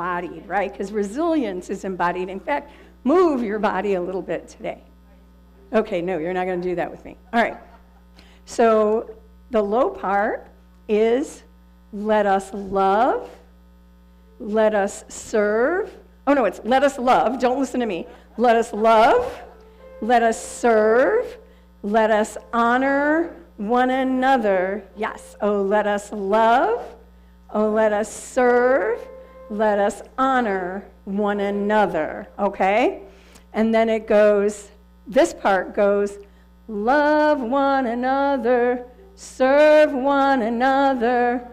embodied, right? Because resilience is embodied. In fact, move your body a little bit today. Okay, no, you're not going to do that with me. All right. So the low part is let us love, let us serve. Oh, no, it's let us love. Don't listen to me. Let us love, let us serve, let us honor one another. Yes. Oh, let us love. Oh, let us serve. Let us honor one another. Okay? And then it goes, this part goes, love one another, serve one another,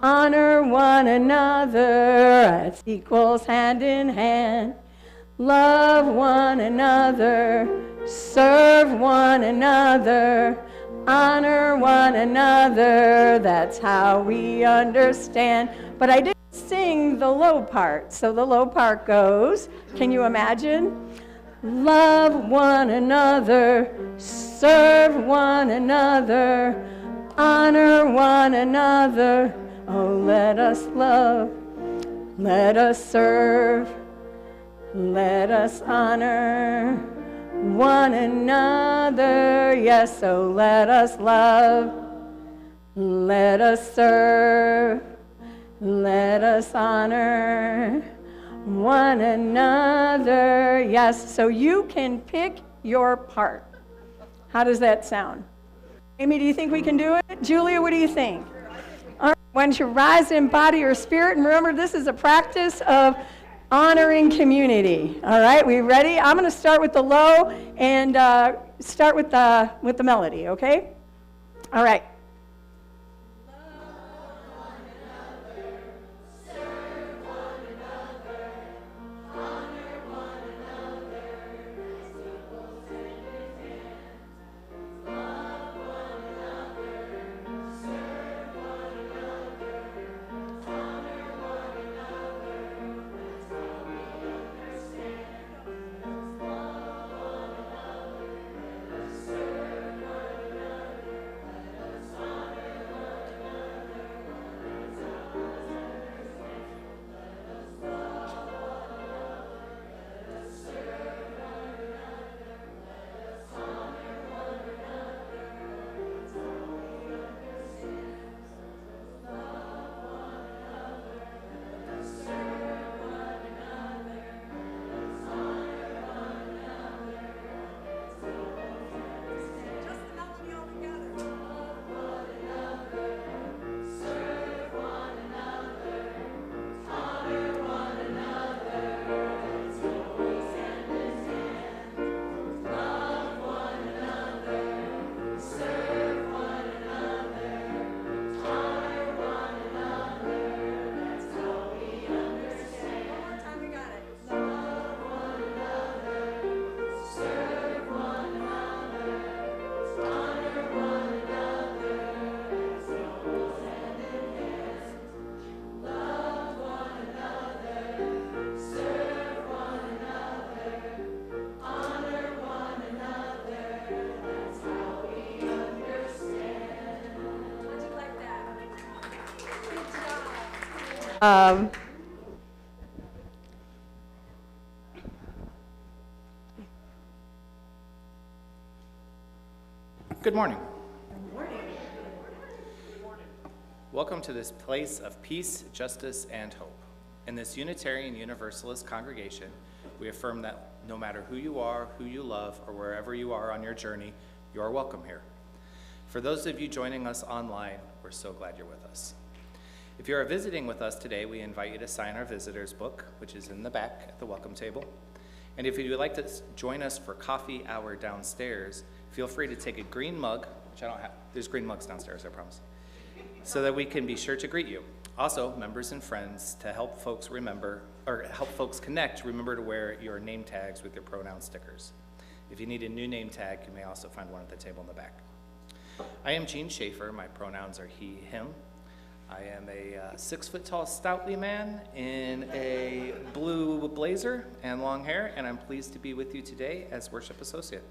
honor one another. It equals hand in hand. Love one another, serve one another, honor one another. That's how we understand. But I didn't sing the low part. So the low part goes, can you imagine? Love one another, serve one another, honor one another. Oh, let us love, let us serve, let us honor one another. Yes, so let us love, let us serve, let us honor one another. Yes, so you can pick your part. How does that sound? Amy, do you think we can do it? Julia, what do you think? All right, why don't you rise in body or spirit? And remember, this is a practice of honoring community. All right, we ready? I'm going to start with the low and start with the melody, okay? All right. Good morning. Good morning. Welcome to this place of peace, justice, and hope. In this Unitarian Universalist congregation, we affirm that no matter who you are, who you love, or wherever you are on your journey, you are welcome here. For those of you joining us online, we're so glad you're with us. If you are visiting with us today, we invite you to sign our visitor's book, which is in the back at the welcome table. And if you would like to join us for coffee hour downstairs, feel free to take a green mug, which I don't have. There's green mugs downstairs, I promise, so that we can be sure to greet you. Also, members and friends, to help folks remember, or help folks connect, remember to wear your name tags with your pronoun stickers. If you need a new name tag, you may also find one at the table in the back. I am Gene Schaefer. My pronouns are he, him. I am a 6-foot-tall, stoutly man in a blue blazer and long hair, and I'm pleased to be with you today as worship associate.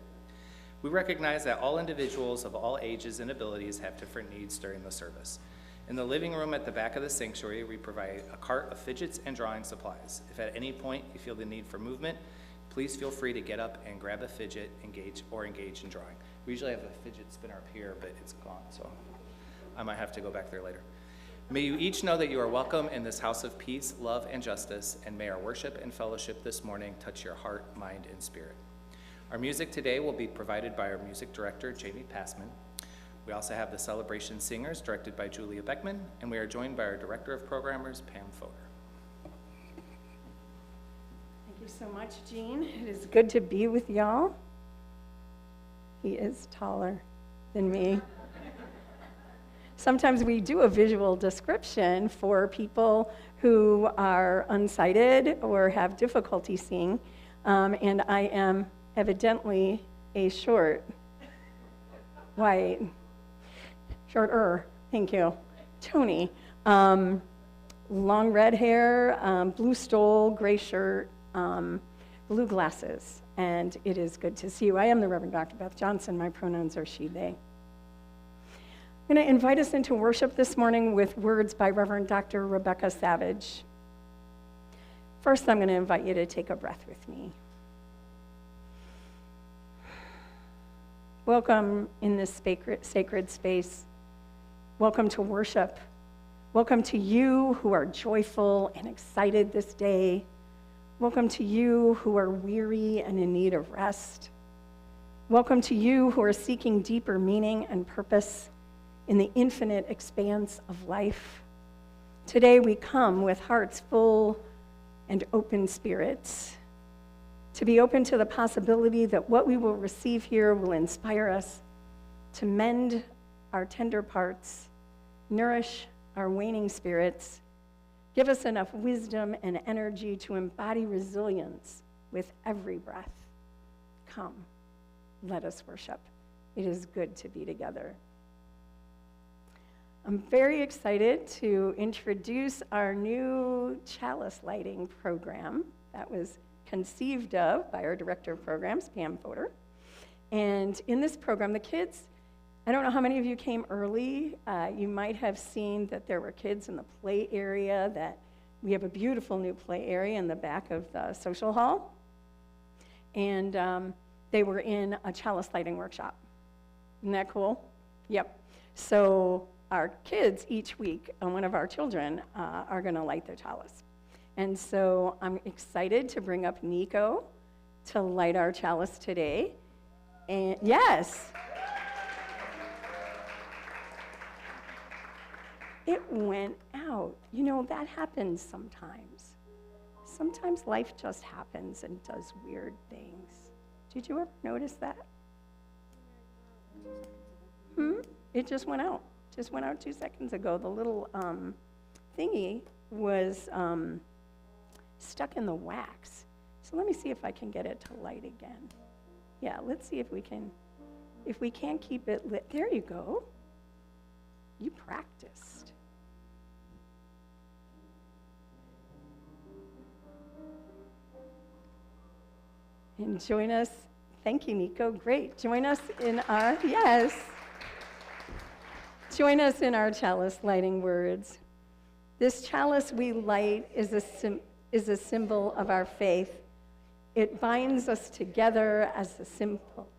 We recognize that all individuals of all ages and abilities have different needs during the service, In the living room at the back of the sanctuary, we provide a cart of fidgets and drawing supplies. If at any point you feel the need for movement, please feel free to get up and grab a fidget, engage in drawing. We usually have a fidget spinner up here, but it's gone, so I might have to go back there later. May you each know that you are welcome in this house of peace, love, and justice, and may our worship and fellowship this morning touch your heart, mind, and spirit. Our music today will be provided by our music director, Jamie Passman. We also have the celebration singers directed by Julia Beckman, and we are joined by our director of programmers, Pam Fodor. Thank you so much, Gene. It is good to be with y'all. He is taller than me. Sometimes we do a visual description for people who are unsighted or have difficulty seeing, and I am evidently a shorter, thank you, Tony. Long red hair, blue stole, gray shirt, blue glasses, and it is good to see you. I am the Reverend Dr. Beth Johnson. My pronouns are she, they. I'm going to invite us into worship this morning with words by Reverend Dr. Rebecca Savage. First, I'm going to invite you to take a breath with me. Welcome in this sacred space. Welcome to worship. Welcome to you who are joyful and excited this day. Welcome to you who are weary and in need of rest. Welcome to you who are seeking deeper meaning and purpose in the infinite expanse of life. Today we come with hearts full and open spirits, to be open to the possibility that what we will receive here will inspire us to mend our tender parts, nourish our waning spirits, give us enough wisdom and energy to embody resilience with every breath. Come, let us worship. It is good to be together. I'm very excited to introduce our new chalice lighting program that was conceived of by our director of programs, Pam Fodor. And in this program, the kids, I don't know how many of you came early. You might have seen that there were kids in the play area, that we have a beautiful new play area in the back of the social hall. And they were in a chalice lighting workshop. Isn't that cool? Yep. So our kids each week, one of our children, are going to light their chalice. And so I'm excited to bring up Nico to light our chalice today. And yes. It went out. You know, that happens sometimes. Sometimes life just happens and does weird things. Did you ever notice that? It just went out. Just went out 2 seconds ago. The little thingy was stuck in the wax. So let me see if I can get it to light again. Yeah, let's see if we can't keep it lit. There you go. You practiced. And join us. Thank you, Nico. Great. Join us in our, yes. Join us in our chalice lighting words. This chalice we light is a symbol of our faith. It binds us together as a symbol,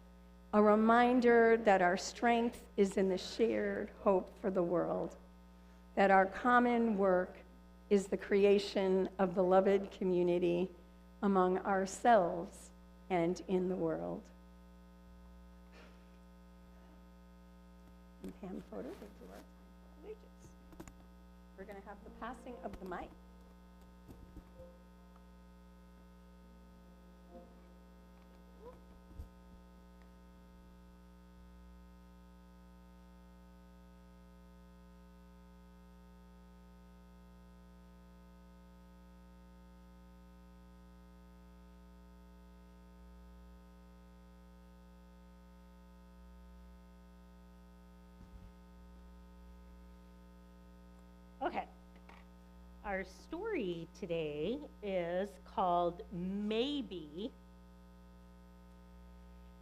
a reminder that our strength is in the shared hope for the world, that our common work is the creation of beloved community among ourselves and in the world. And Pam Fodor will do our allegiance. We're going to have the passing of the mic. Okay, our story today is called Maybe,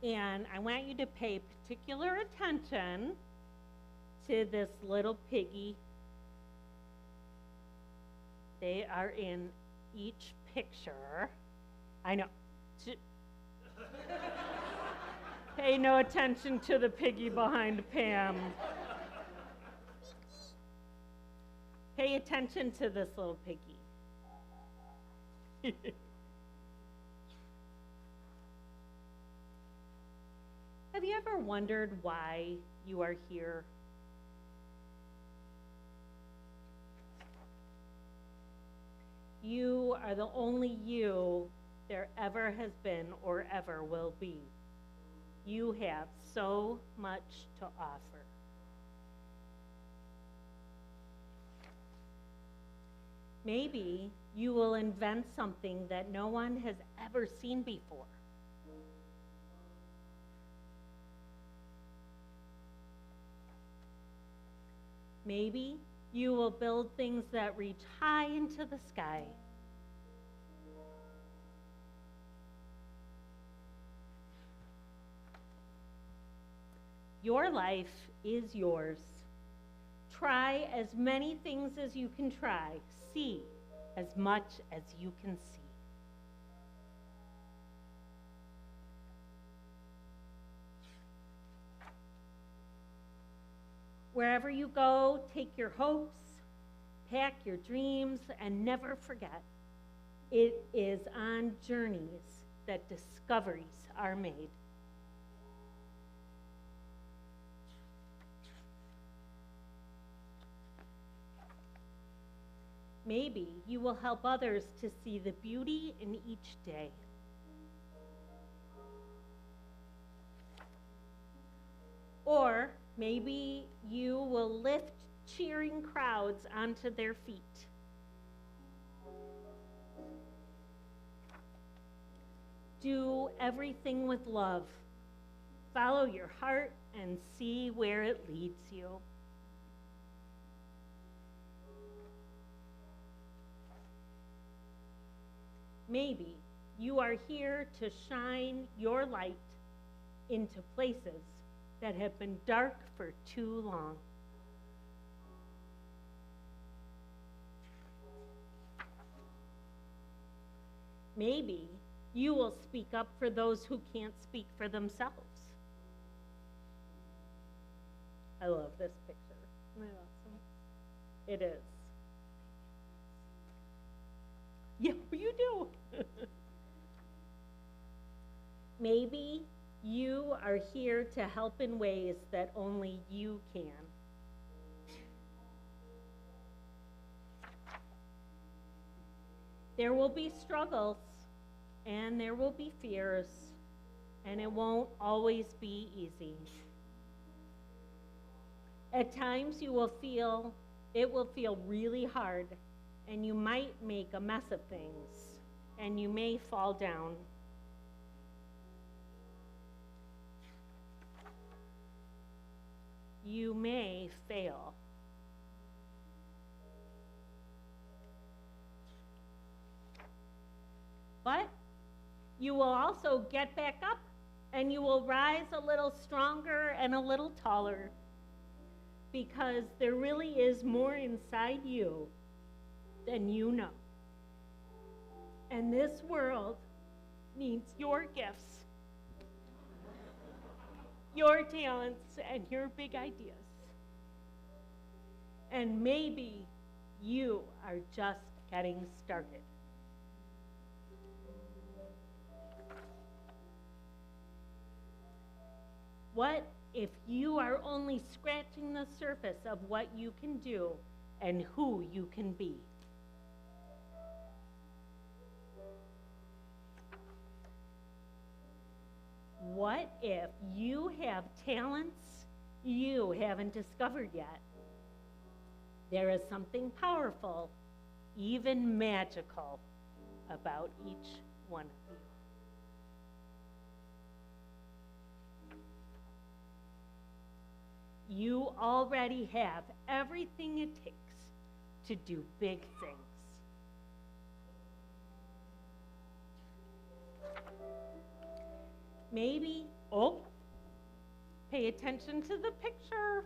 and I want you to pay particular attention to this little piggy They are in each picture. I know. Pay no attention to the piggy behind Pam. Pay attention to this little piggy. Have you ever wondered why you are here? You are the only you there ever has been or ever will be. You have so much to offer. Maybe you will invent something that no one has ever seen before. Maybe you will build things that reach high into the sky. Your life is yours. Try as many things as you can try. See as much as you can see. Wherever you go, take your hopes, pack your dreams, and never forget, it is on journeys that discoveries are made. Maybe you will help others to see the beauty in each day. Or maybe you will lift cheering crowds onto their feet. Do everything with love. Follow your heart and see where it leads you. Maybe you are here to shine your light into places that have been dark for too long. Maybe you will speak up for those who can't speak for themselves. I love this picture. Isn't it awesome? It is. Yeah, you do. Maybe you are here to help in ways that only you can. There will be struggles, and there will be fears, and it won't always be easy. At times it will feel really hard, and you might make a mess of things, and you may fall down. You may fail. But you will also get back up, and you will rise a little stronger and a little taller, because there really is more inside you than you know. And this world needs your gifts, your talents, and your big ideas. And maybe you are just getting started. What if you are only scratching the surface of what you can do and who you can be? What if you have talents you haven't discovered yet? There is something powerful, even magical, about each one of you. You already have everything it takes to do big things. Maybe, pay attention to the picture.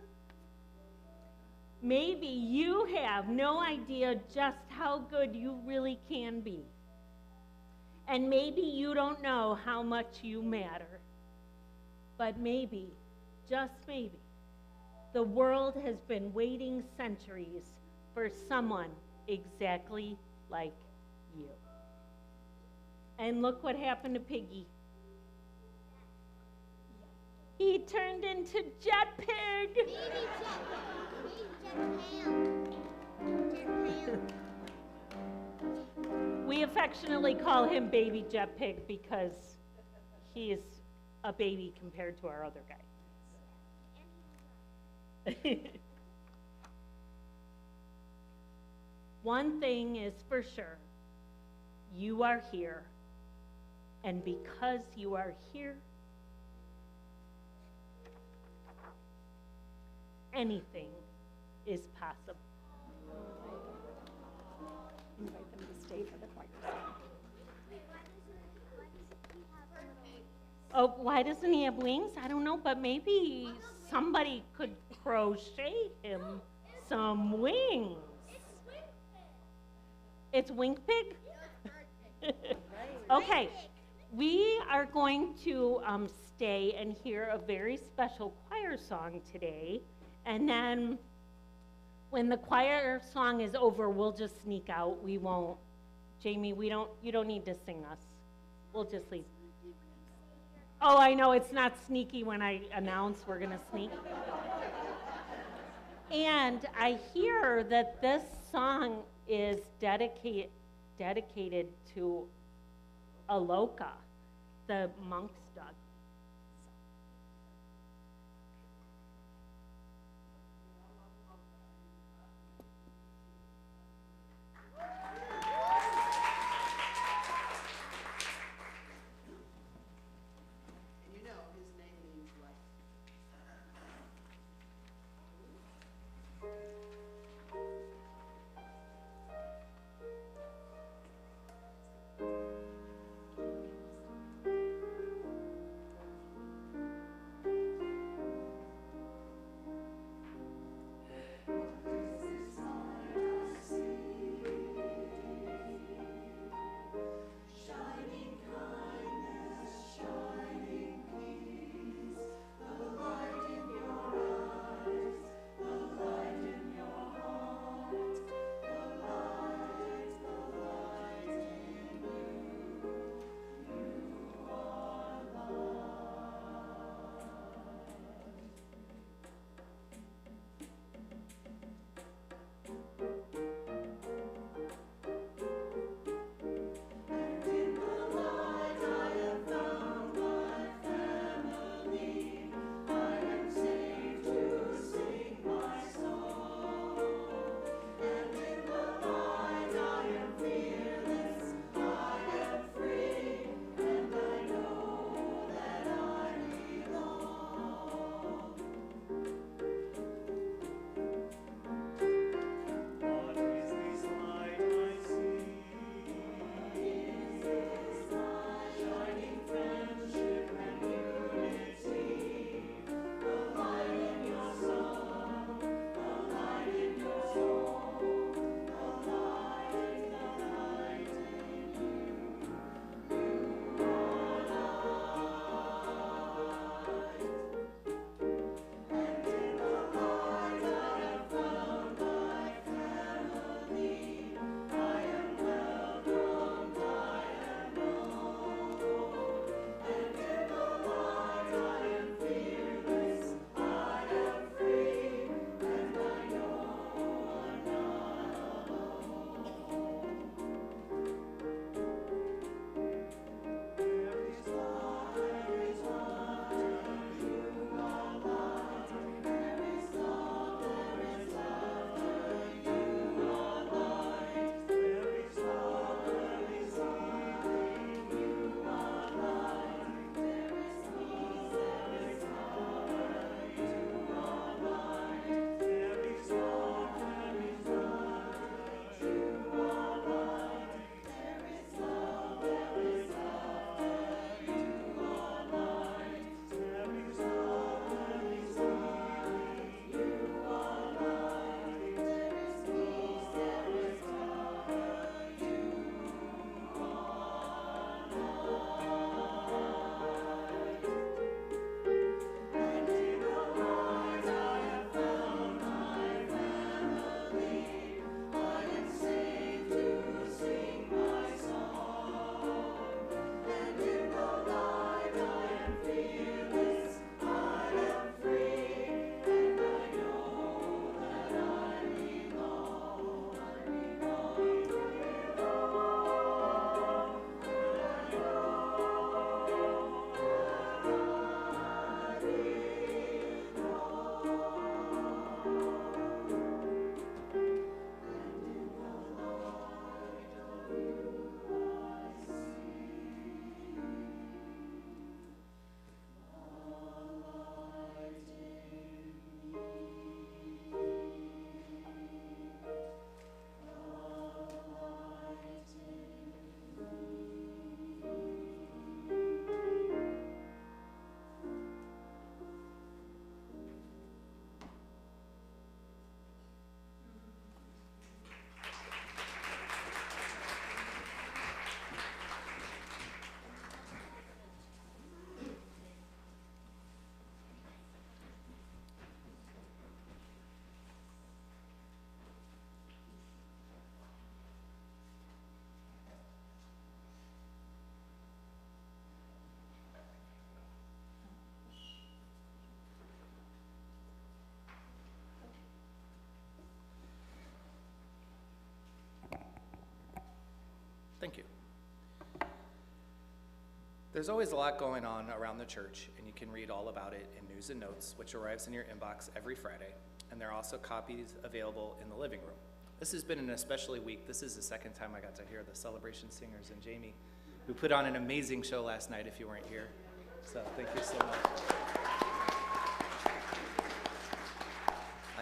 Maybe you have no idea just how good you really can be. And maybe you don't know how much you matter. But maybe, just maybe, the world has been waiting centuries for someone exactly like you. And look what happened to Piggy. He turned into Jet Pig. Baby Jet We affectionately call him Baby Jet Pig because he is a baby compared to our other guy. One thing is for sure, you are here, and because you are here, anything is possible. Invite them to stay for the choir song. Oh, why doesn't he have wings? I don't know, but maybe somebody could crochet him some wings. It's Wink Pig? Okay, we are going to stay and hear a very special choir song today, and then when the choir song is over, we'll just sneak out. We won't. Jamie, you don't need to sing us. We'll just leave. Oh, I know, it's not sneaky when I announce we're gonna sneak. And I hear that this song is dedicated to Aloka, the monk's dog. There's always a lot going on around the church, and you can read all about it in News and Notes, which arrives in your inbox every Friday, and there are also copies available in the living room. This has been an especially week. This is the second time I got to hear the Celebration Singers and Jamie, who put on an amazing show last night if you weren't here. So thank you so much.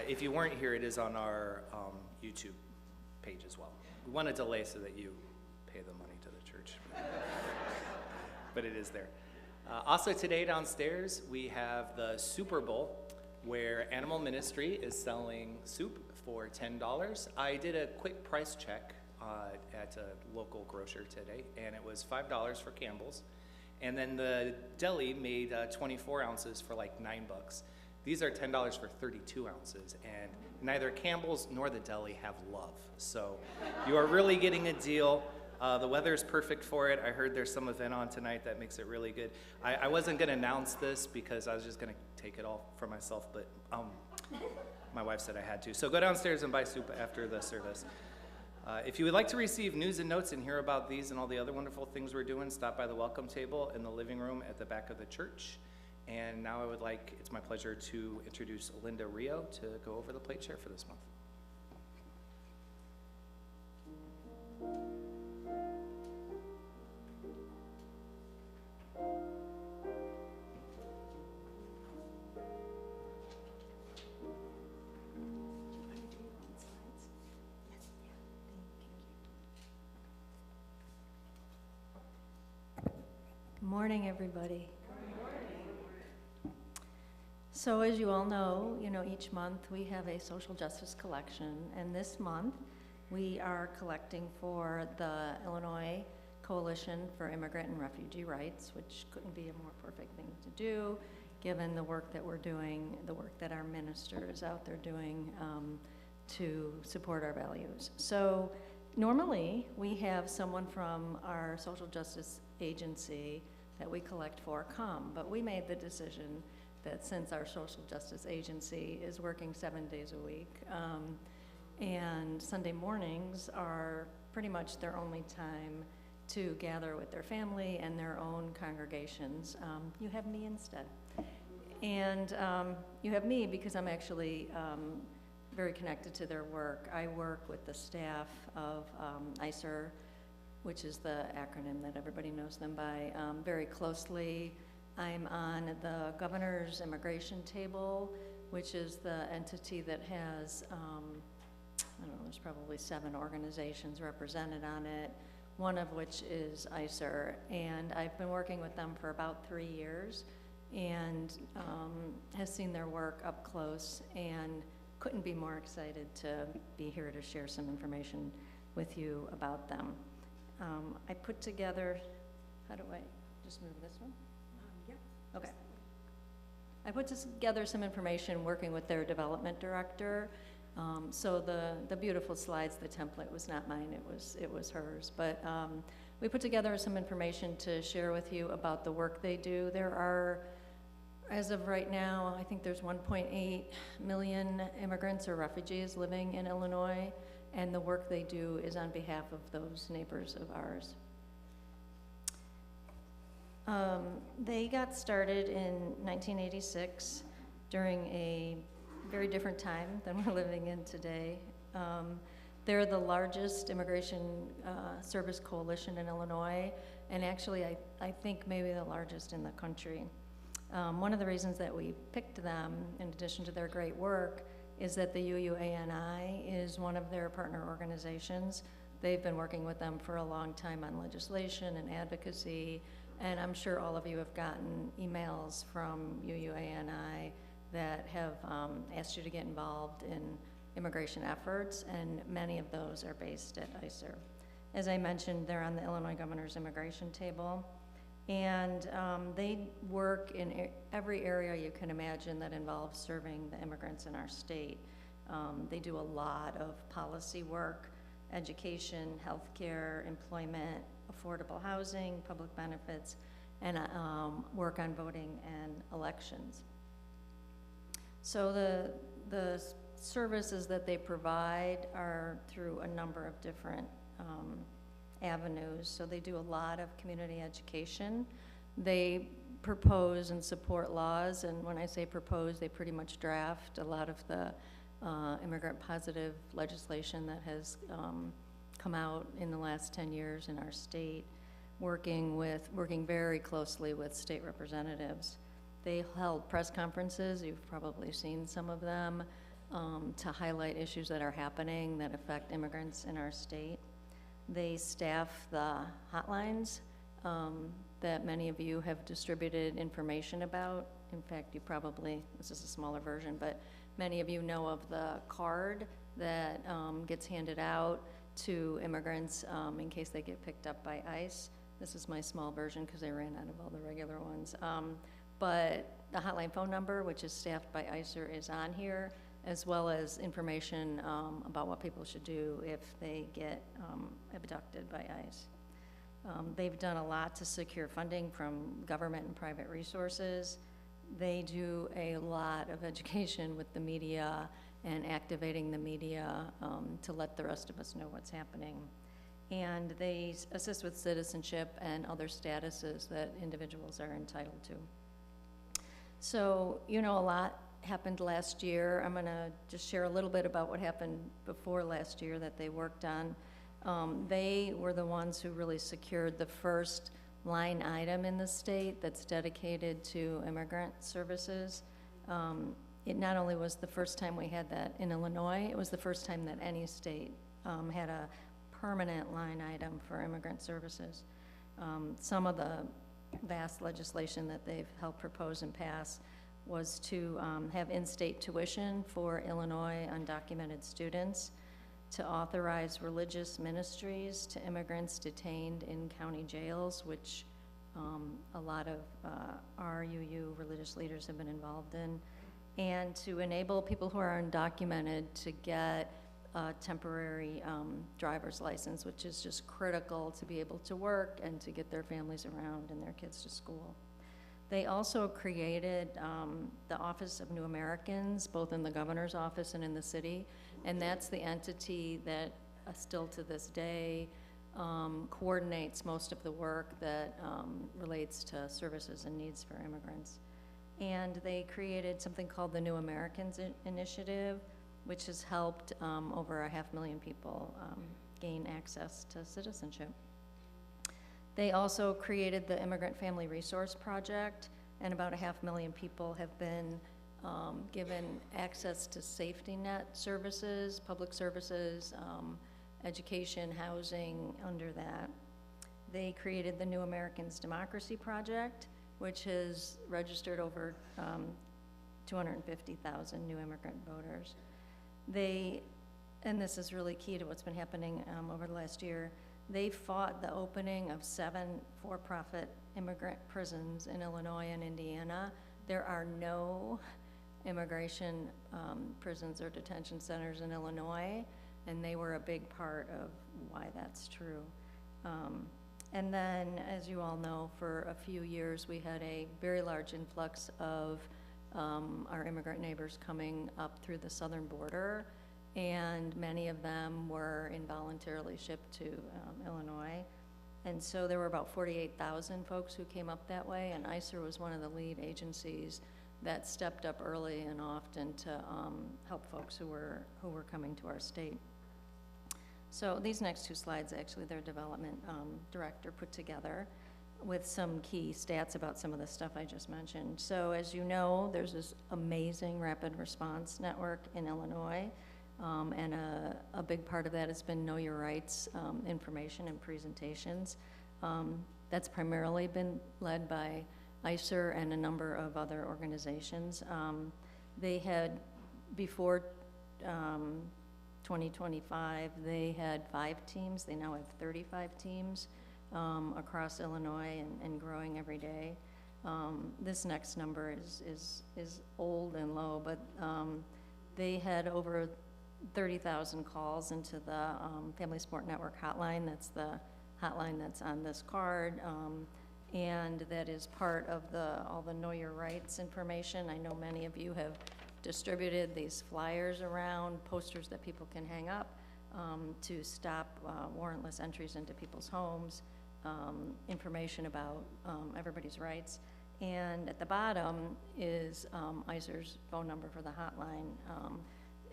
If you weren't here, it is on our YouTube page as well. We want to delay so that you pay the money to the church. But it is there. Also today downstairs, we have the Super Bowl, where Animal Ministry is selling soup for $10. I did a quick price check at a local grocer today, and it was $5 for Campbell's. And then the deli made 24 ounces for like $9. These are $10 for 32 ounces, and neither Campbell's nor the deli have love. So you are really getting a deal. The weather is perfect for it. I heard there's some event on tonight that makes it really good. I wasn't going to announce this because I was just going to take it all for myself, but my wife said I had to. So go downstairs and buy soup after the service. If you would like to receive news and notes and hear about these and all the other wonderful things we're doing, stop by the welcome table in the living room at the back of the church. And now it's my pleasure to introduce Linda Rio to go over the plate share for this month. Good morning, everybody. So as you all know, each month we have a social justice collection, and this month we are collecting for the Illinois Coalition for Immigrant and Refugee Rights, which couldn't be a more perfect thing to do, given the work that we're doing, the work that our ministers out there doing to support our values. So normally we have someone from our social justice agency that we collect for come, but we made the decision that since our social justice agency is working 7 days a week, and Sunday mornings are pretty much their only time to gather with their family and their own congregations, you have me instead. And you have me because I'm actually very connected to their work. I work with the staff of ICER, which is the acronym that everybody knows them by, very closely. I'm on the governor's immigration table, which is the entity that has, I don't know, there's probably 7 organizations represented on it, one of which is ICER. And I've been working with them for about 3 years and has seen their work up close and couldn't be more excited to be here to share some information with you about them. I put together, how do I just move this one? Yeah. Okay. I put together some information working with their development director. So the beautiful slides, the template was not mine, it was hers. But we put together some information to share with you about the work they do. There are, as of right now, I think there's 1.8 million immigrants or refugees living in Illinois, and the work they do is on behalf of those neighbors of ours. They got started in 1986 during a very different time than we're living in today. They're the largest immigration service coalition in Illinois, and actually I think maybe the largest in the country. One of the reasons that we picked them, in addition to their great work, is that the UUANI is one of their partner organizations. They've been working with them for a long time on legislation and advocacy, and I'm sure all of you have gotten emails from UUANI that have asked you to get involved in immigration efforts, and many of those are based at ICER. As I mentioned, they're on the Illinois Governor's Immigration Table, and they work in every area you can imagine that involves serving the immigrants in our state. They do a lot of policy work, education, healthcare, employment, affordable housing, public benefits, and work on voting and elections. So the services that they provide are through a number of different avenues. So they do a lot of community education. They propose and support laws, and when I say propose, they pretty much draft a lot of the immigrant-positive legislation that has come out in the last 10 years in our state, working very closely with state representatives. They held press conferences, you've probably seen some of them, to highlight issues that are happening that affect immigrants in our state. They staff the hotlines that many of you have distributed information about. In fact, this is a smaller version, but many of you know of the card that gets handed out to immigrants in case they get picked up by ICE. This is my small version because I ran out of all the regular ones. But the hotline phone number, which is staffed by ICER, is on here, as well as information about what people should do if they get abducted by ICE. They've done a lot to secure funding from government and private resources. They do a lot of education with the media and activating the media to let the rest of us know what's happening. And they assist with citizenship and other statuses that individuals are entitled to. So, a lot happened last year. I'm gonna just share a little bit about what happened before last year that they worked on. They were the ones who really secured the first line item in the state that's dedicated to immigrant services. It not only was the first time we had that in Illinois, it was the first time that any state had a permanent line item for immigrant services. Some of the vast legislation that they've helped propose and pass was to have in-state tuition for Illinois undocumented students, to authorize religious ministries to immigrants detained in county jails, which a lot of our UU religious leaders have been involved in, and to enable people who are undocumented to get a temporary driver's license, which is just critical to be able to work and to get their families around and their kids to school. They also created the Office of New Americans, both in the governor's office and in the city, and that's the entity that still to this day coordinates most of the work that relates to services and needs for immigrants. And they created something called the New Americans Initiative, which has helped over 500,000 people gain access to citizenship. They also created the Immigrant Family Resource Project, and about 500,000 people have been given access to safety net services, public services, education, housing under that. They created the New Americans Democracy Project, which has registered over 250,000 new immigrant voters. And this is really key to what's been happening over the last year, they fought the opening of 7 for-profit immigrant prisons in Illinois and Indiana. There are no immigration prisons or detention centers in Illinois, and they were a big part of why that's true. And then, as you all know, for a few years we had a very large influx of our immigrant neighbors coming up through the southern border, and many of them were involuntarily shipped to Illinois. And so there were about 48,000 folks who came up that way, and ICER was one of the lead agencies that stepped up early and often to help folks who were coming to our state. So these next 2 slides, actually, their development director put together with some key stats about some of the stuff I just mentioned. So as you know, there's this amazing rapid response network in Illinois, and a big part of that has been Know Your Rights information and presentations. That's primarily been led by ICER and a number of other organizations. They had, before 2025, they had 5 teams. They now have 35 teams across Illinois and growing every day. This next number is old and low, but they had over 30,000 calls into the Family Support Network hotline. That's the hotline that's on this card, and that is part of all the Know Your Rights information. I know many of you have distributed these flyers around, posters that people can hang up to stop warrantless entries into people's homes. information about everybody's rights. And at the bottom is ICER's phone number for the hotline.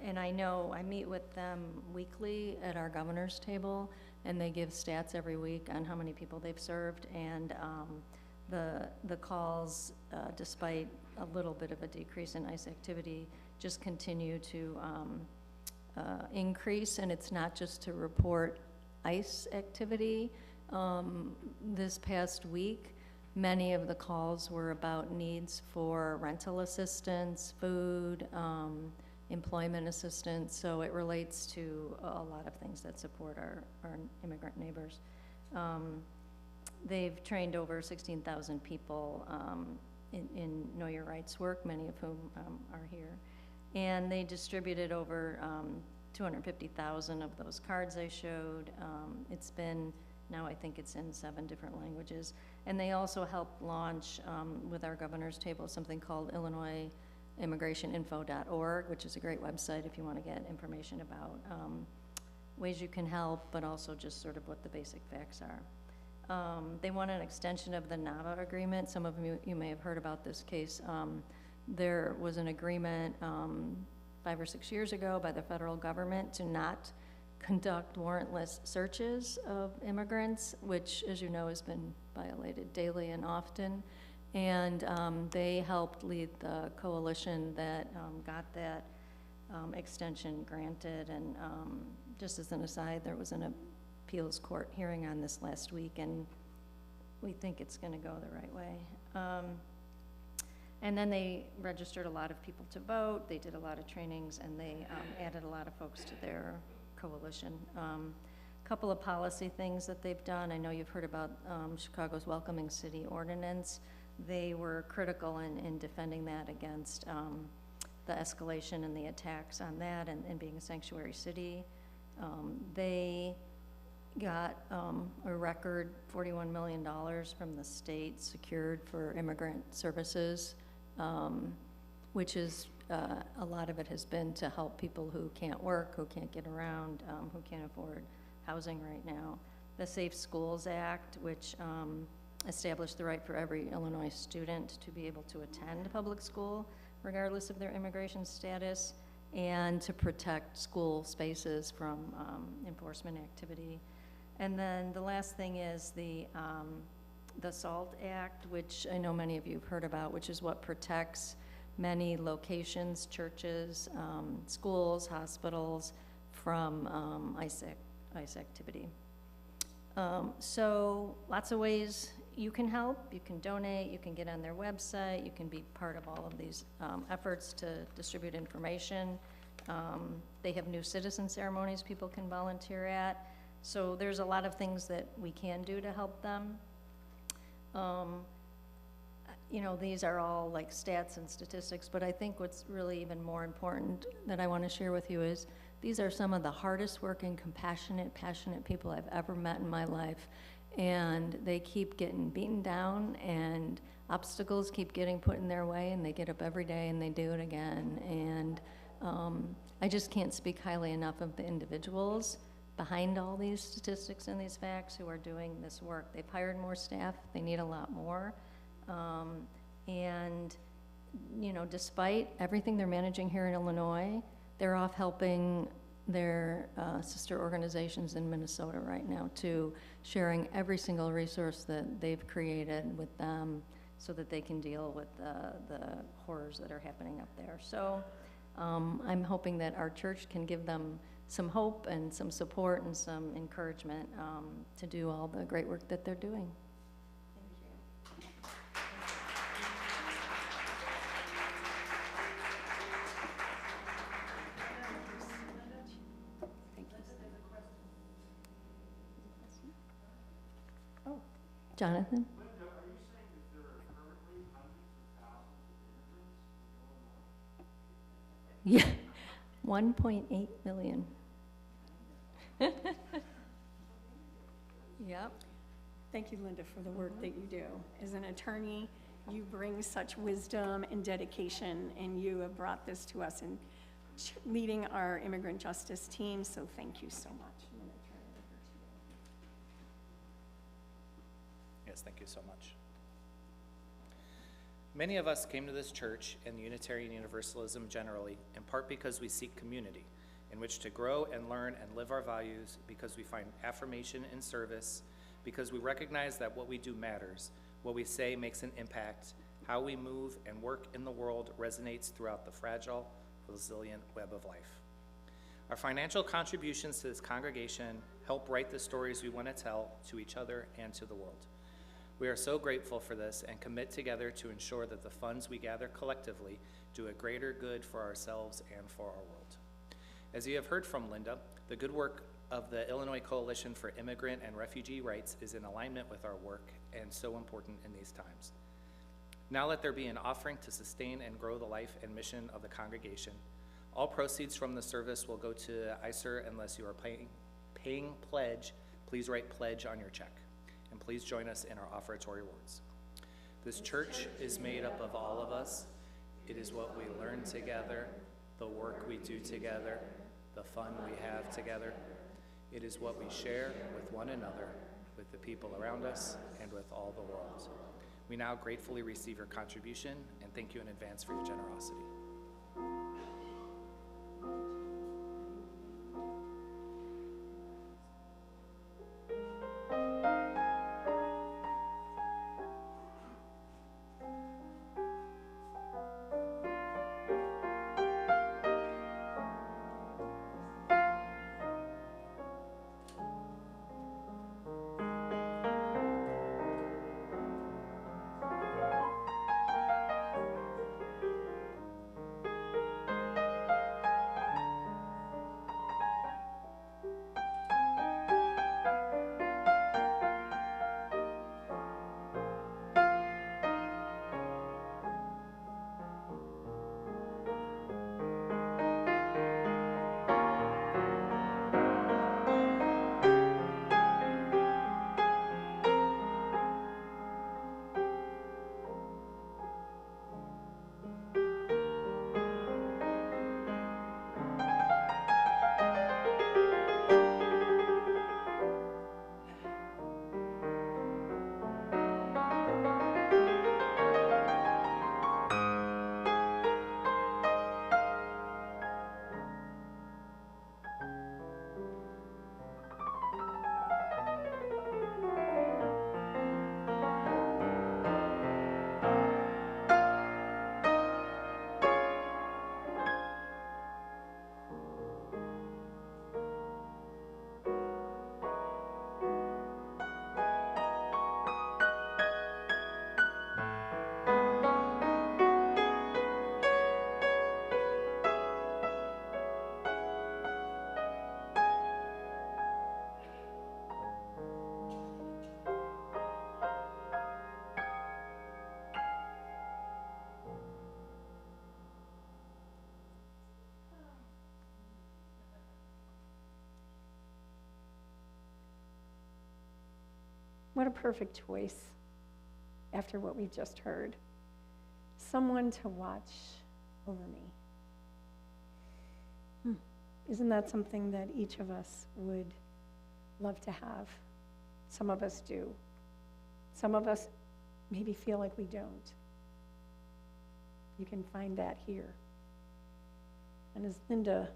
And I know I meet with them weekly at our governor's table, and they give stats every week on how many people they've served. And the calls, despite a little bit of a decrease in ICE activity, just continue to increase. And it's not just to report ICE activity. This past week, many of the calls were about needs for rental assistance, food, employment assistance, so it relates to a lot of things that support our immigrant neighbors. They've trained over 16,000 people in Know Your Rights work, many of whom are here. And they distributed over 250,000 of those cards I showed. It's been, now I think it's in 7 different languages. And they also helped launch, with our governor's table, something called IllinoisImmigrationInfo.org, which is a great website if you want to get information about ways you can help, but also just sort of what the basic facts are. They want an extension of the NAVA agreement. Some of you may have heard about this case. There was an agreement 5 or 6 years ago by the federal government to not conduct warrantless searches of immigrants, which, as you know, has been violated daily and often. And they helped lead the coalition that got that extension granted. And just as an aside, there was an appeals court hearing on this last week, and we think it's going to go the right way. And then they registered a lot of people to vote. They did a lot of trainings, and they added a lot of folks to their coalition. Couple of policy things that they've done. I know you've heard about Chicago's Welcoming City Ordinance. They were critical in defending that against the escalation and the attacks on that and being a sanctuary city. They got a record $41 million from the state secured for immigrant services, which is a lot of it has been to help people who can't work, who can't get around, who can't afford housing right now. The Safe Schools Act, which established the right for every Illinois student to be able to attend public school, regardless of their immigration status, and to protect school spaces from enforcement activity. And then the last thing is the SALT Act, which I know many of you have heard about, which is what protects many locations, churches, schools, hospitals from ICE activity. So lots of ways you can help. You can donate, you can get on their website, you can be part of all of these efforts to distribute information. They have new citizen ceremonies people can volunteer at. So there's a lot of things that we can do to help them. You know, these are all like stats and statistics, but I think what's really even more important that I want to share with you is these are some of the hardest working, compassionate, passionate people I've ever met in my life. And they keep getting beaten down, and obstacles keep getting put in their way, and they get up every day and they do it again. And I just can't speak highly enough of the individuals behind all these statistics and these facts who are doing this work. They've hired more staff, they need a lot more. And, you know, despite everything they're managing here in Illinois, they're off helping their sister organizations in Minnesota right now too, sharing every single resource that they've created with them so that they can deal with the horrors that are happening up there. So I'm hoping that our church can give them some hope and some support and some encouragement to do all the great work that they're doing. Jonathan? Linda, are you saying that there are currently hundreds of thousands of immigrants in Illinois? Yeah, 1.8 million. Yep. Thank you, Linda, for the work that you do. As an attorney, you bring such wisdom and dedication, and you have brought this to us in leading our immigrant justice team, so thank you so much. I'm gonna turn it over to you. us. Thank you so much. Many of us came to this church and Unitarian Universalism generally, in part because we seek community in which to grow and learn and live our values, because we find affirmation in service, because we recognize that what we do matters, what we say makes an impact, how we move and work in the world resonates throughout the fragile, resilient web of life. Our financial contributions to this congregation help write the stories we want to tell to each other and to the world. We are so grateful for this and commit together to ensure that the funds we gather collectively do a greater good for ourselves and for our world. As you have heard from Linda, the good work of the Illinois Coalition for Immigrant and Refugee Rights is in alignment with our work and so important in these times. Now let there be an offering to sustain and grow the life and mission of the congregation. All proceeds from the service will go to ICER unless you are paying pledge. Please write pledge on your check. And please join us in our offertory words. This church is made up of all of us. It is what we learn together, the work we do together, the fun we have together. It is what we share with one another, with the people around us, and with all the world. We now gratefully receive your contribution and thank you in advance for your generosity. What a perfect choice after what we've just heard. Someone to watch over me. Isn't that something that each of us would love to have? Some of us do. Some of us maybe feel like we don't. You can find that here. And as Linda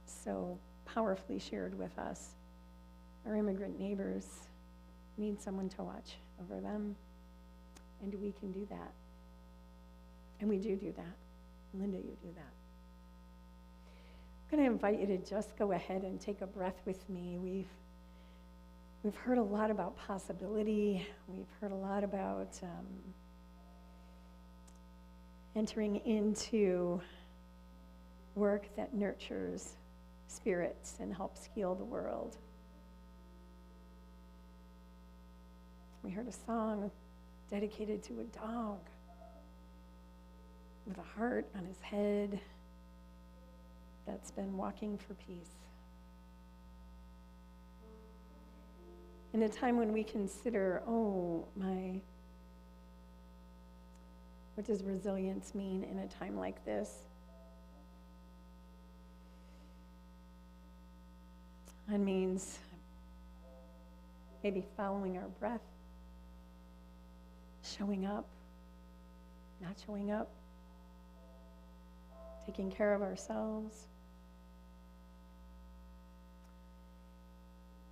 so powerfully shared with us, our immigrant neighbors need someone to watch over them, and we can do that. And we do that. Linda, you do that. I'm going to invite you to just go ahead and take a breath with me. We've heard a lot about possibility. We've heard a lot about entering into work that nurtures spirits and helps heal the world. We heard a song dedicated to a dog with a heart on his head that's been walking for peace. In a time when we consider, what does resilience mean in a time like this? It means maybe following our breath showing up, not showing up, taking care of ourselves.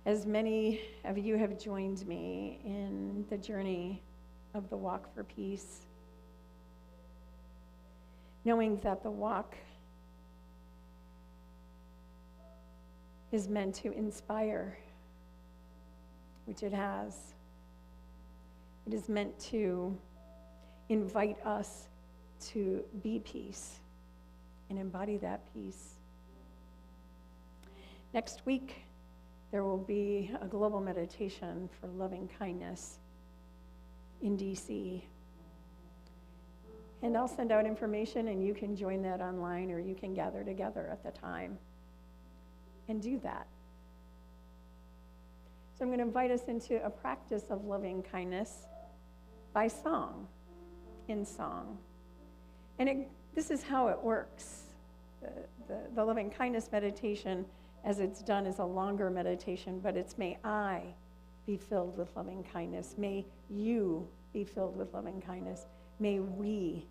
As many of you have joined me in the journey of the Walk for Peace, knowing that the walk is meant to inspire, which it has. It is meant to invite us to be peace and embody that peace. Next week, there will be a global meditation for loving kindness in DC. And I'll send out information, and you can join that online, or you can gather together at the time and do that. So I'm going to invite us into a practice of loving kindness by song, in song. And this is how it works. The loving kindness meditation, as it's done, is a longer meditation, but it's may I be filled with loving kindness. May you be filled with loving kindness. May we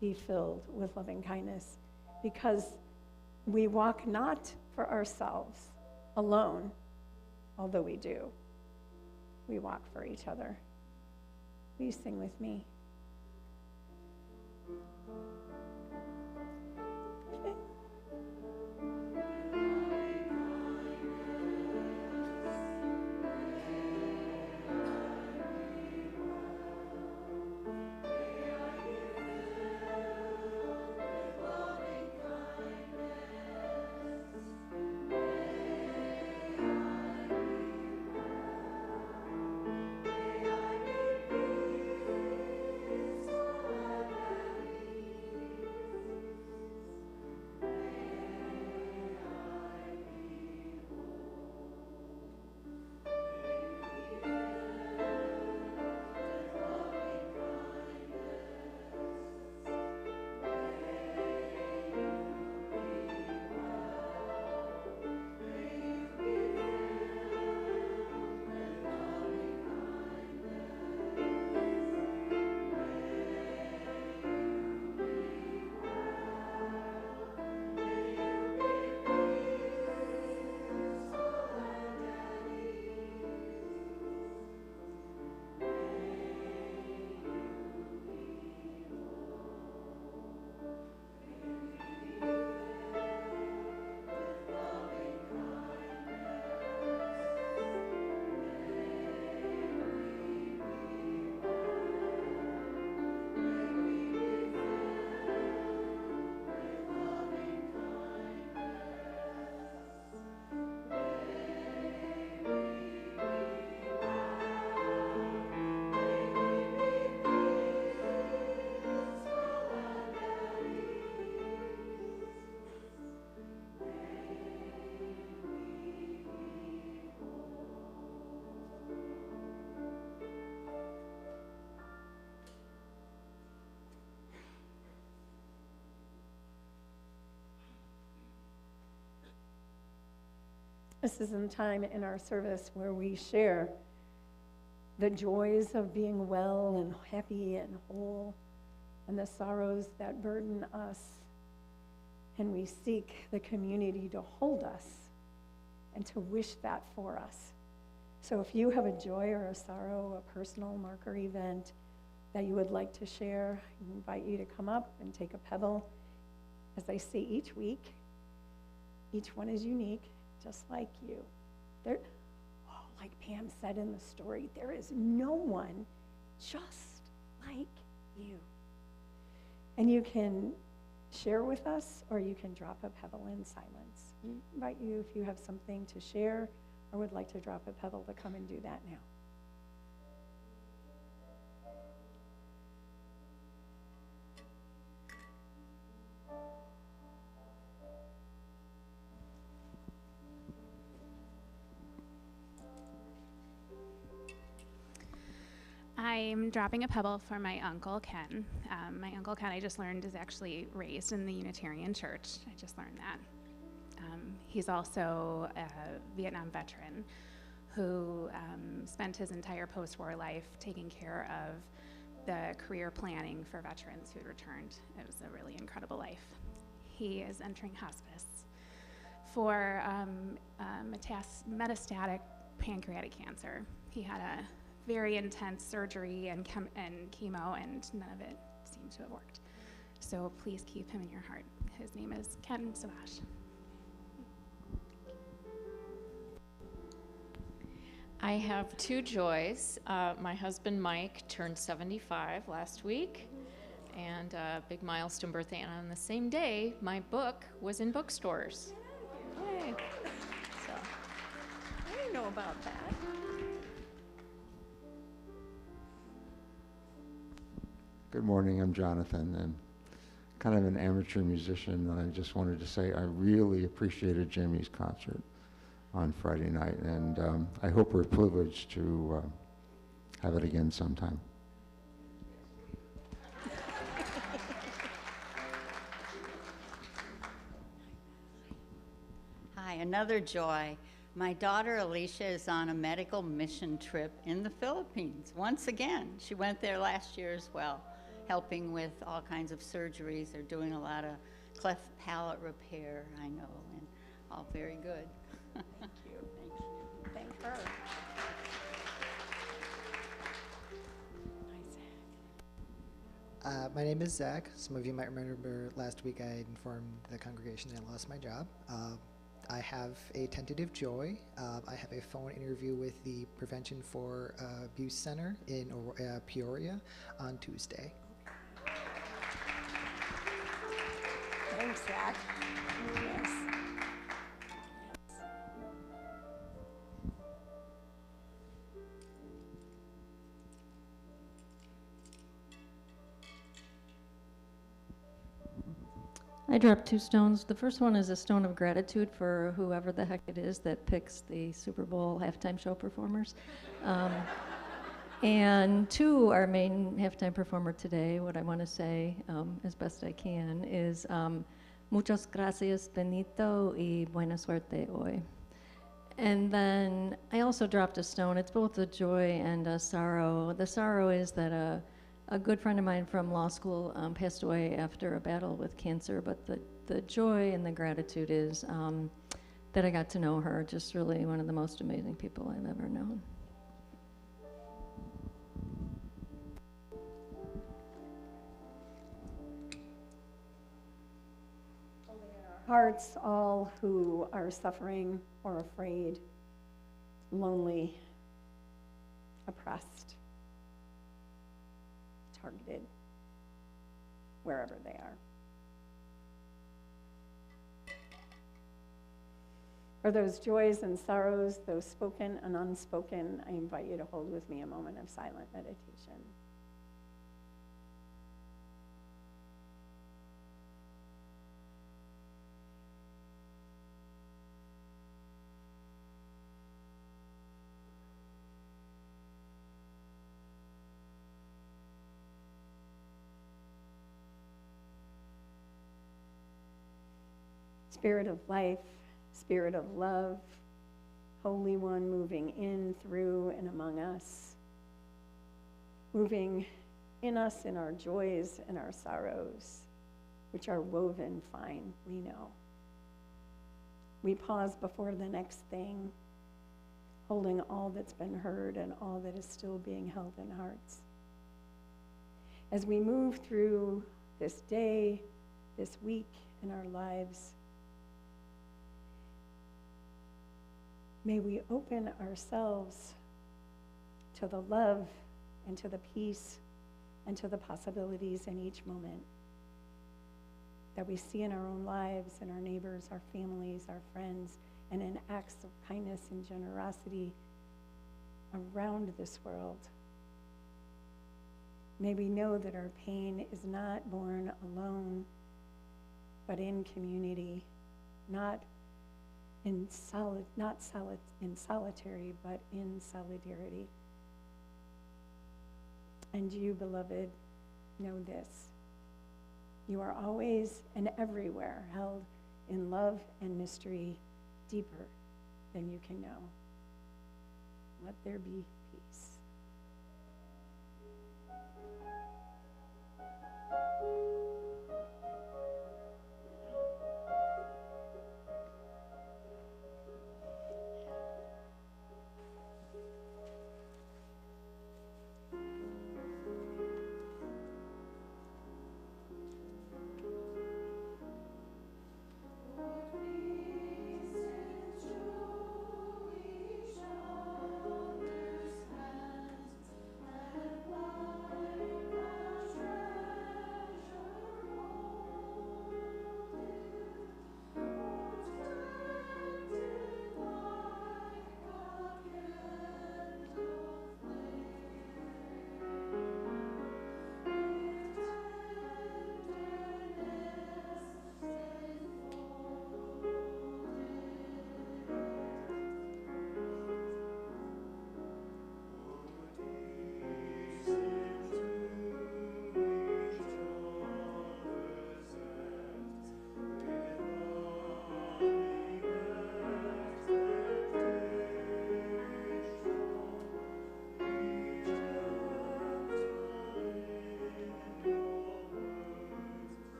be filled with loving kindness, because we walk not for ourselves alone, although we do. We walk for each other. Will you sing with me? Okay. This is a time in our service where we share the joys of being well and happy and whole, and the sorrows that burden us. And we seek the community to hold us and to wish that for us. So if you have a joy or a sorrow, a personal marker event that you would like to share, I invite you to come up and take a pebble. As I say each week, each one is unique, just like you. Like Pam said in the story, there is no one just like you. And you can share with us, or you can drop a pebble in silence. I invite you, if you have something to share or would like to drop a pebble, to come and do that now. I'm dropping a pebble for my Uncle Ken. My Uncle Ken, I just learned, is actually raised in the Unitarian Church. I just learned that. He's also a Vietnam veteran who spent his entire post-war life taking care of the career planning for veterans who had returned. It was a really incredible life. He is entering hospice for metastatic pancreatic cancer. He had a very intense surgery and chemo, and none of it seemed to have worked. So please keep him in your heart. His name is Ken Savash. I have two joys. My husband Mike turned 75 last week, and a big milestone birthday. And on the same day, my book was in bookstores. Yay. So. I didn't know about that. Good morning, I'm Jonathan, and kind of an amateur musician. I just wanted to say I really appreciated Jimmy's concert on Friday night, and I hope we're privileged to have it again sometime. Hi, another joy. My daughter Alicia is on a medical mission trip in the Philippines. Once again, she went there last year as well, helping with all kinds of surgeries. They're doing a lot of cleft palate repair, I know, and all very good. Thank you. Thank her. My name is Zach. Some of you might remember last week I informed the congregation that I lost my job. I have a tentative joy. I have a phone interview with the Prevention for Abuse Center in Peoria on Tuesday. Thanks, Zach. Yes. I dropped two stones. The first one is a stone of gratitude for whoever the heck it is that picks the Super Bowl halftime show performers. And two, our main halftime performer today, what I want to say as best I can is muchas gracias, Benito, y buena suerte hoy. And then I also dropped a stone. It's both a joy and a sorrow. The sorrow is that a good friend of mine from law school passed away after a battle with cancer, but the joy and the gratitude is that I got to know her, just really one of the most amazing people I've ever known. Hearts, all who are suffering or afraid, lonely, oppressed, targeted, wherever they are. For those joys and sorrows, those spoken and unspoken, I invite you to hold with me a moment of silent meditation. Spirit of life, Spirit of love, Holy One moving in, through, and among us, moving in us in our joys and our sorrows, which are woven fine, we know. We pause before the next thing, holding all that's been heard and all that is still being held in hearts. As we move through this day, this week in our lives, may we open ourselves to the love and to the peace and to the possibilities in each moment that we see in our own lives, in our neighbors, our families, our friends, and in acts of kindness and generosity around this world. May we know that our pain is not borne alone, but in community, not in solitary, but in solidarity. And you, beloved, know this. You are always and everywhere held in love and mystery deeper than you can know. Let there be peace.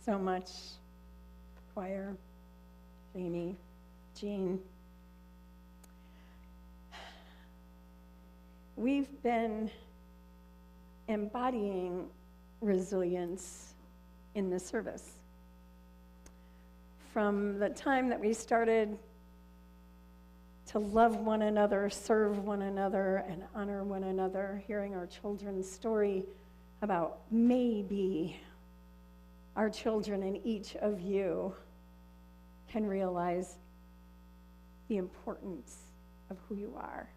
so much, choir, Jamie, Jean. We've been embodying resilience in the service. From the time that we started to love one another, serve one another, and honor one another, hearing our children's story about maybe our children and each of you can realize the importance of who you are.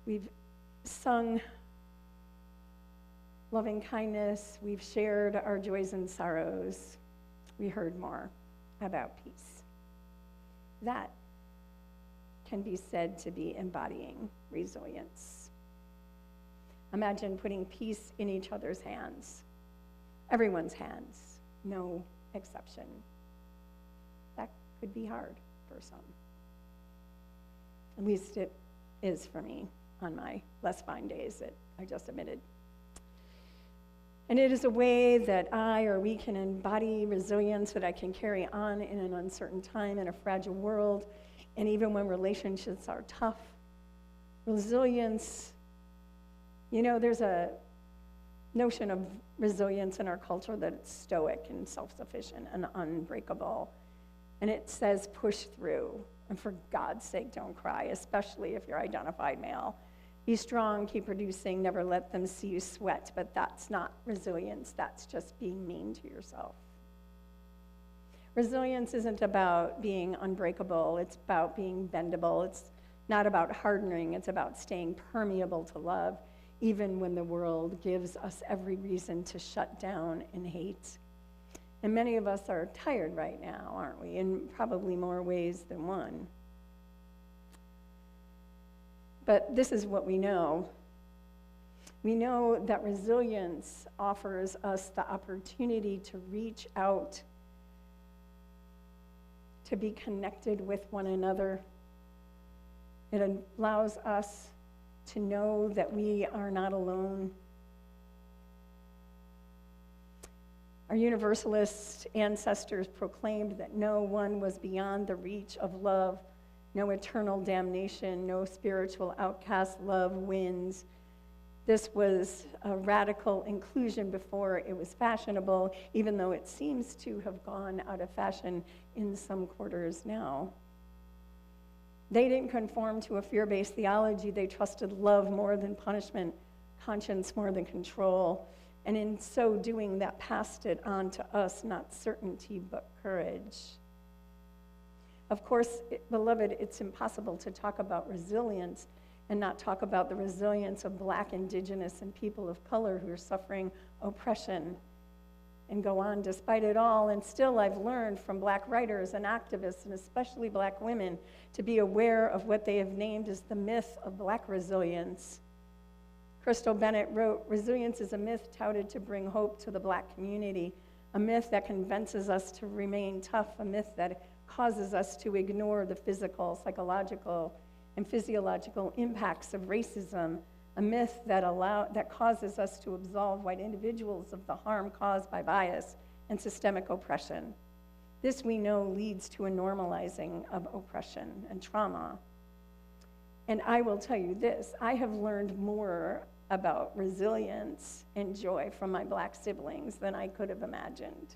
We've sung loving kindness, we've shared our joys and sorrows, we heard more about peace. That can be said to be embodying resilience. Imagine putting peace in each other's hands, everyone's hands, no exception. That could be hard for some. At least it is for me on my less fine days that I just admitted. And it is a way that we can embody resilience that I can carry on in an uncertain time, in a fragile world, and even when relationships are tough. Resilience, there's a notion of resilience in our culture that it's stoic and self-sufficient and unbreakable. And it says push through. And for God's sake, don't cry, especially if you're identified male. Be strong, keep producing, never let them see you sweat. But that's not resilience. That's just being mean to yourself. Resilience isn't about being unbreakable. It's about being bendable. It's not about hardening. It's about staying permeable to love, even when the world gives us every reason to shut down and hate. And many of us are tired right now, aren't we? In probably more ways than one. But this is what we know. We know that resilience offers us the opportunity to reach out, to be connected with one another. It allows us to know that we are not alone. Our Universalist ancestors proclaimed that no one was beyond the reach of love, no eternal damnation, no spiritual outcast. Love wins. This was a radical inclusion before it was fashionable, even though it seems to have gone out of fashion in some quarters now. They didn't conform to a fear-based theology. They trusted love more than punishment, conscience more than control. And in so doing, that passed it on to us, not certainty, but courage. Of course, beloved, it's impossible to talk about resilience and not talk about the resilience of Black, Indigenous, and people of color who are suffering oppression and go on despite it all. And still, I've learned from Black writers and activists, and especially Black women, to be aware of what they have named as the myth of Black resilience. Crystal Bennett wrote, "Resilience is a myth touted to bring hope to the Black community, a myth that convinces us to remain tough, a myth that causes us to ignore the physical, psychological, and physiological impacts of racism, a myth that causes us to absolve white individuals of the harm caused by bias and systemic oppression. This, we know, leads to a normalizing of oppression and trauma." And I will tell you this, I have learned more about resilience and joy from my Black siblings than I could have imagined.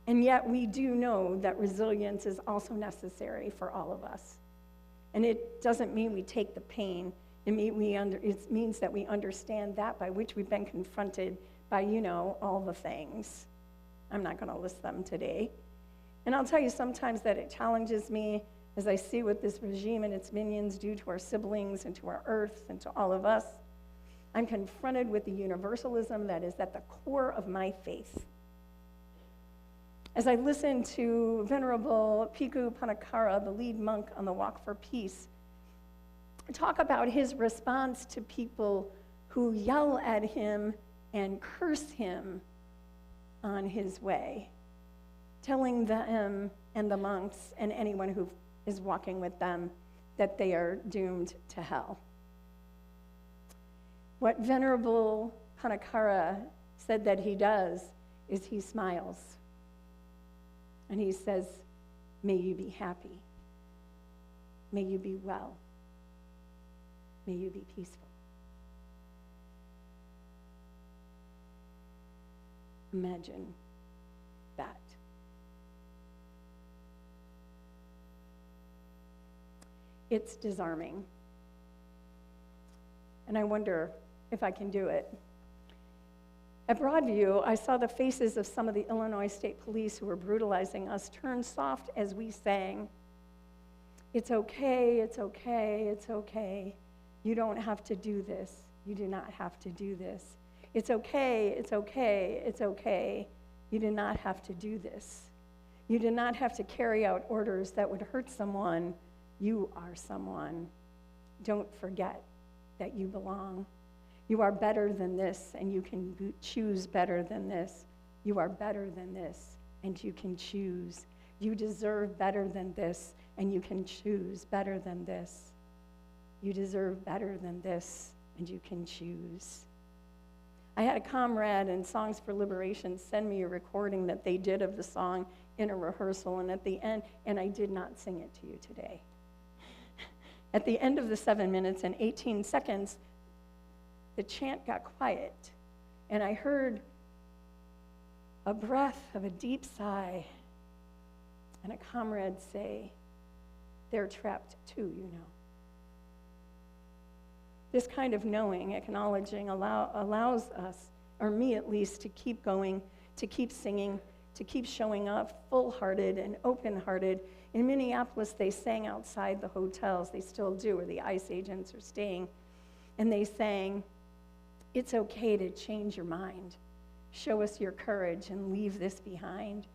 And yet we do know that resilience is also necessary for all of us. And it doesn't mean we take the pain. It means that we understand that by which we've been confronted by, all the things. I'm not going to list them today. And I'll tell you sometimes that it challenges me as I see what this regime and its minions do to our siblings and to our earth and to all of us. I'm confronted with the universalism that is at the core of my faith. As I listen to Venerable Piku Panakara, the lead monk on the Walk for Peace, talk about his response to people who yell at him and curse him on his way, telling them and the monks and anyone who is walking with them that they are doomed to hell. What Venerable Panakara said that he does is he smiles. And he says, may you be happy. May you be well. May you be peaceful. Imagine that. It's disarming. And I wonder if I can do it. At Broadview, I saw the faces of some of the Illinois State Police who were brutalizing us turn soft as we sang, "It's okay, it's okay, it's okay. You don't have to do this. You do not have to do this. It's okay, it's okay, it's okay. You do not have to do this. You do not have to carry out orders that would hurt someone. You are someone. Don't forget that you belong. You are better than this, and you can choose better than this. You are better than this, and you can choose. You deserve better than this, and you can choose better than this. You deserve better than this, and you can choose." I had a comrade in Songs for Liberation send me a recording that they did of the song in a rehearsal, and at the end, and I did not sing it to you today. At the end of the 7 minutes and 18 seconds, the chant got quiet, and I heard a breath of a deep sigh, and a comrade say, "They're trapped too, you know." This kind of knowing, acknowledging, allows us, or me at least, to keep going, to keep singing, to keep showing up full-hearted and open-hearted. In Minneapolis, they sang outside the hotels. They still do, where the ICE agents are staying. And they sang, "It's okay to change your mind. Show us your courage and leave this behind.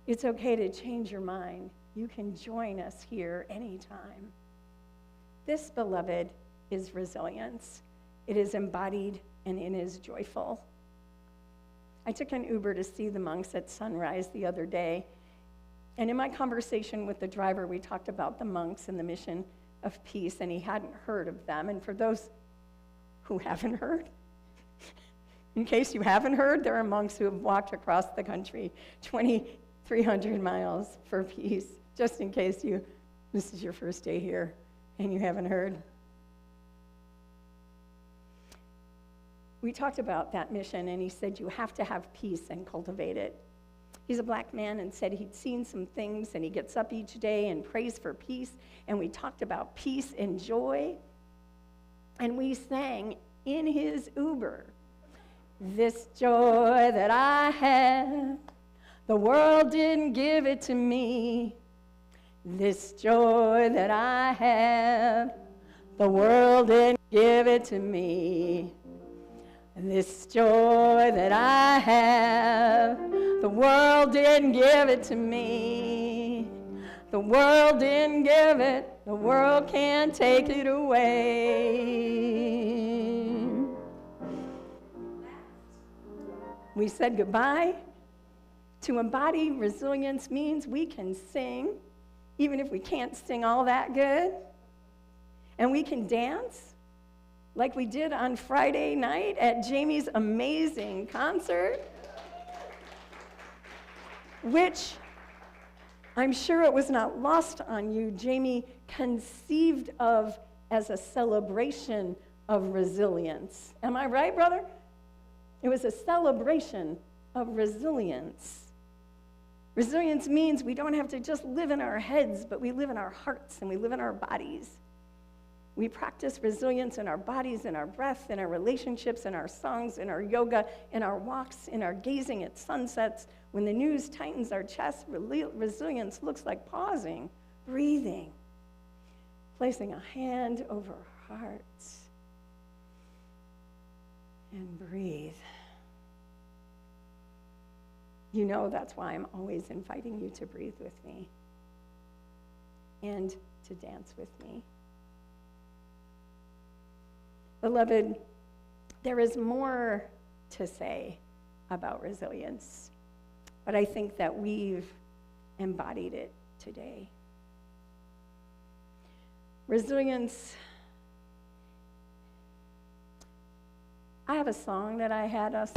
It's okay to change your mind. You can join us here anytime." This, beloved, is resilience. It is embodied and it is joyful. I took an Uber to see the monks at sunrise the other day, and in my conversation with the driver, we talked about the monks and the mission of peace, and he hadn't heard of them. And for those who haven't heard, in case you haven't heard, there are monks who have walked across the country 2,300 miles for peace, just in case this is your first day here and you haven't heard. We talked about that mission, and he said you have to have peace and cultivate it. He's a black man and said he'd seen some things, and he gets up each day and prays for peace, and we talked about peace and joy, and we sang in his Uber, "This joy that I have, the world didn't give it to me. This joy that I have, the world didn't give it to me. This joy that I have, the world didn't give it to me. The world didn't give it, the world can't take it away." We said goodbye. To embody resilience means we can sing, even if we can't sing all that good. And we can dance, like we did on Friday night at Jamie's amazing concert, which I'm sure it was not lost on you, Jamie conceived of as a celebration of resilience. Am I right, brother? It was a celebration of resilience. Resilience means we don't have to just live in our heads, but we live in our hearts and we live in our bodies. We practice resilience in our bodies, in our breath, in our relationships, in our songs, in our yoga, in our walks, in our gazing at sunsets. When the news tightens our chest, resilience looks like pausing, breathing, placing a hand over our hearts, and breathe. You know that's why I'm always inviting you to breathe with me and to dance with me. Beloved, there is more to say about resilience, but I think that we've embodied it today. Resilience, I have a song that I had us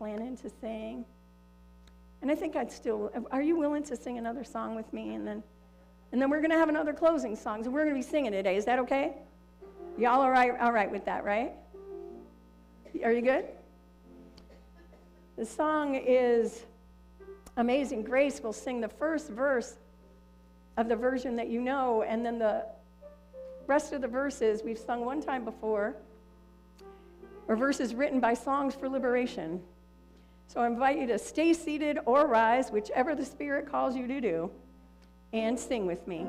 planning to sing. And I think are you willing to sing another song with me? And then we're going to have another closing song. So we're going to be singing today. Is that okay? Y'all all right with that, right? Are you good? The song is Amazing Grace. We'll sing the first verse of the version that you know, and then the rest of the verses we've sung one time before, or verses written by Songs for Liberation. So I invite you to stay seated or rise, whichever the Spirit calls you to do, and sing with me.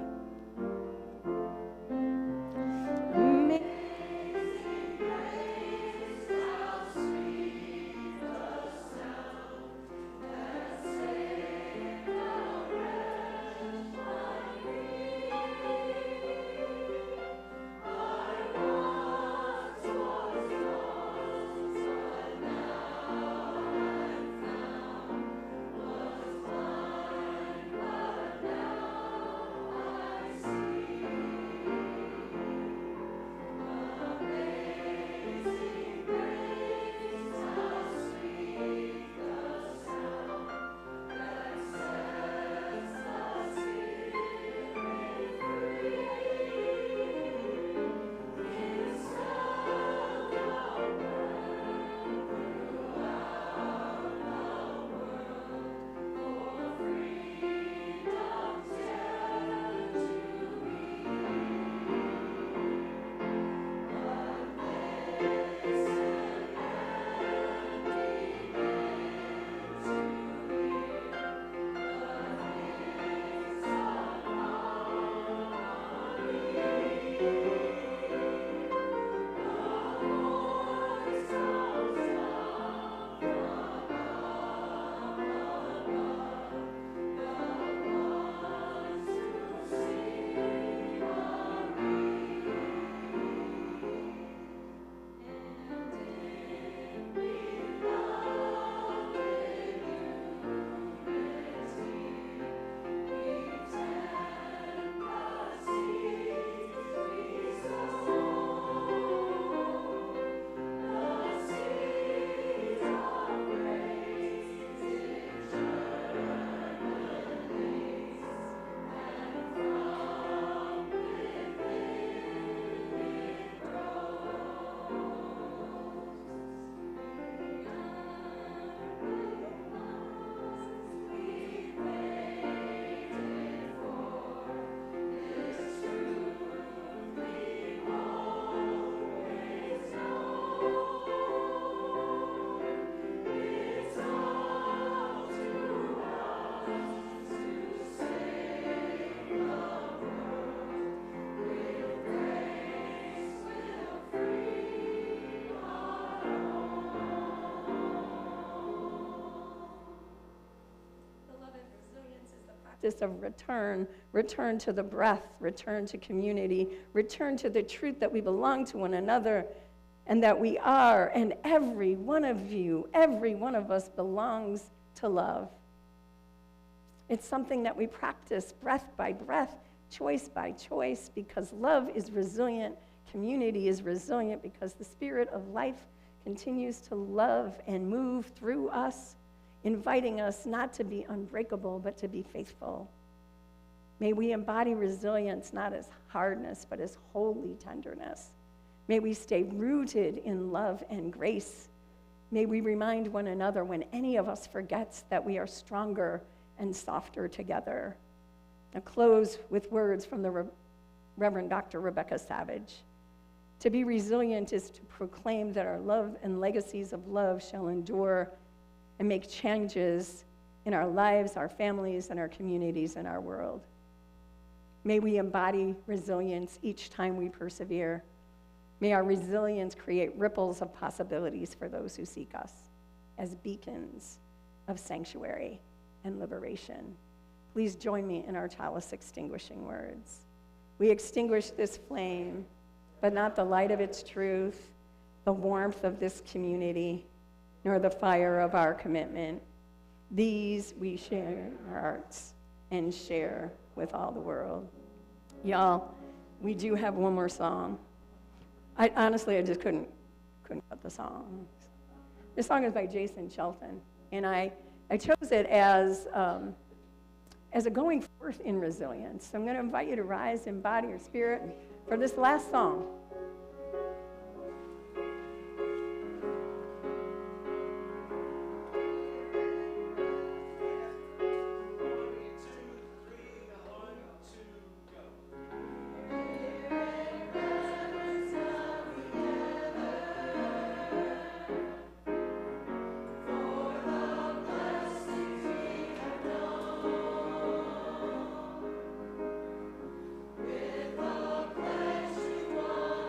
Of return to the breath, return to community, return to the truth that we belong to one another and that we are, and every one of you, every one of us belongs to love. It's something that we practice breath by breath, choice by choice, because love is resilient, community is resilient, because the Spirit of life continues to love and move through us, inviting us not to be unbreakable, but to be faithful. May we embody resilience not as hardness, but as holy tenderness. May we stay rooted in love and grace. May we remind one another when any of us forgets that we are stronger and softer together. I'll close with words from the Reverend Dr. Rebecca Savage. To be resilient is to proclaim that our love and legacies of love shall endure and make changes in our lives, our families, and our communities, and our world. May we embody resilience each time we persevere. May our resilience create ripples of possibilities for those who seek us as beacons of sanctuary and liberation. Please join me in our chalice extinguishing words. We extinguish this flame, but not the light of its truth, the warmth of this community, nor the fire of our commitment. These we share in our hearts and share with all the world. Y'all, we do have one more song. Honestly, I just couldn't cut the song. This song is by Jason Shelton, and I chose it as a going forth in resilience. So I'm going to invite you to rise in body or spirit for this last song. With a flesh you want.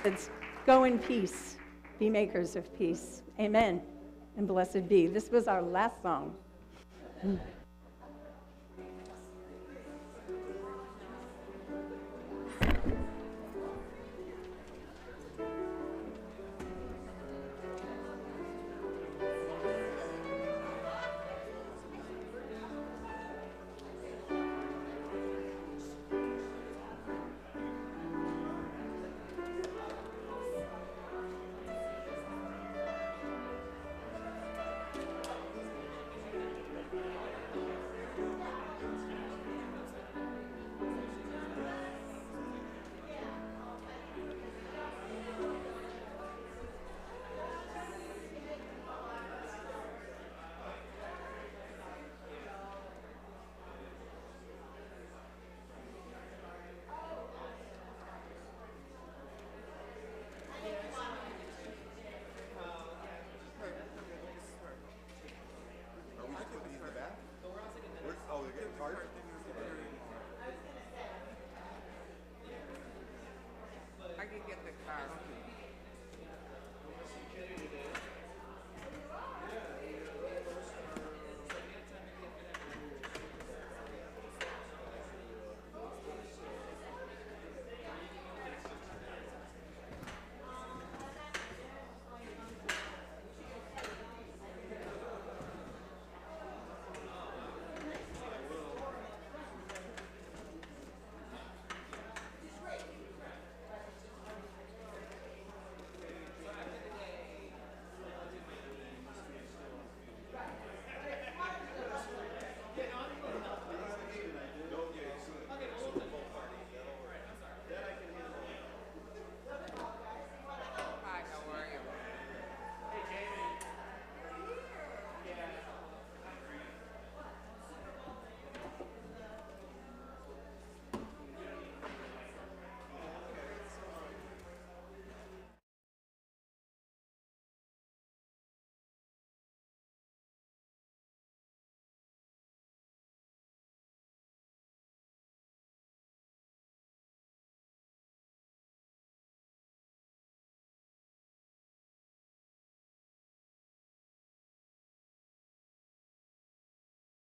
It's go in peace, be makers of peace. Amen, and blessed be. This was our last song.